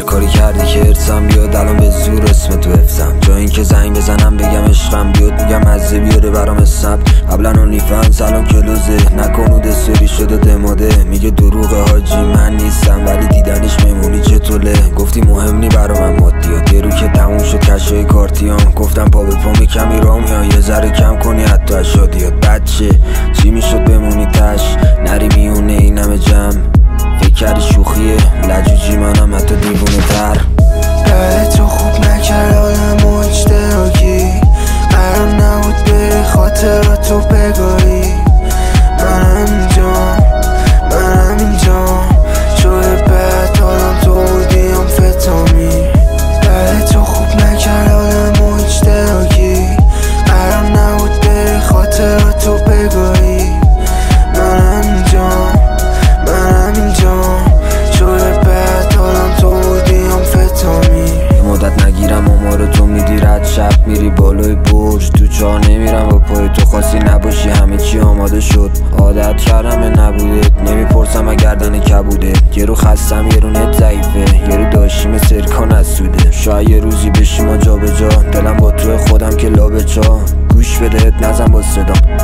کاری کردی که ارسم بیاد الان به زور اسم تو حفظم. جا این که زنگ بزنم بگم عشقم بیاد میگم مزه بیاره برام اسنپ. قبلا اونلی فنس الان کلوزه نکنوده سری شده دماده. میگه دروغه حاجی من نیستم ولی دیدنش میمونی چطوله. گفتی مهم نی برا من مادیات یه رو که تموم شد کشای کارتیام. گفتم پا به پا کمی رام یا یه ذره کم کنی حتی از شادیات. بچه چی میشد بمونی تش نری میونه این همه جمع. فکر کردی شوخیه لجوجی منم حتی دیوونه تر. تو خوب نکرد آدم و اشتراکی قرار نبود بری خاطراتو بگاری. منم اینجا شده بد حالم تو بودی آمفتامین. تو خوب نکرد آدم و اشتراکی قرار نبود بری خاطراتو بگاری. منم اینجا شده بد حالم تو بودی آمفتامین. مدت نگیرم آمار تو میدی رد شب میری بالای برج تو چاه نمیرم با پای تو خاصی نباشی همه چی آماده شد. عادت کردم به نبودت نمیپرسم اگردن کبوده. یه رو خستم یه رو نت ضعیفه یه رو داشتیم سرکان از سوده. شاید یه روزی بشیم ما جا به جا دلم با تو خودم که لابه چا. گوش بده نزن با صدام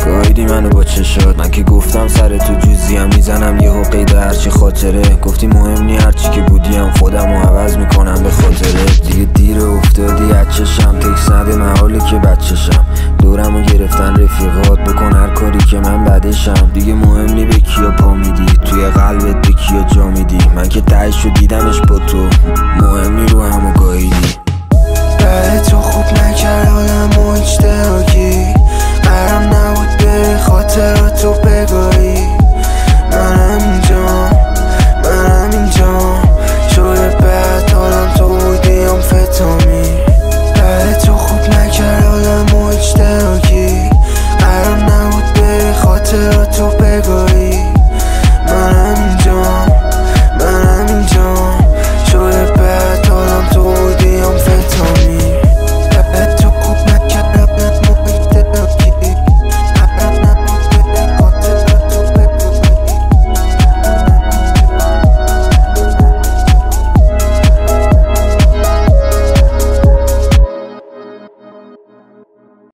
گایدی منو با چشات. من که گفتم سر تو جوزیم میزنم یه قید هرچی خاطره. گفتی مهم نی هرچی که بودیم خودمو عوض میکنم به خاطره. دیگه دیر افتادی از چشم تکس نده محاله که بچشم. دورمو گرفتن رفیقات بکن هر کاری که من بعدشم. دیگه مهم نی به کیا پا میدی توی قلبت به کیا جا میدی. من که تهشو دیدمش با تو مهم نی رو همو گاییدی. تو خوب نکرد آدم و اشتراکی قرار نبود بری خاطراتو بگاری. منم اینجا شده بد حالم تو بودی آمفتامین. تو خوب نکرد آدم و اشتراکی قرار نبود بری خاطراتو بگاری.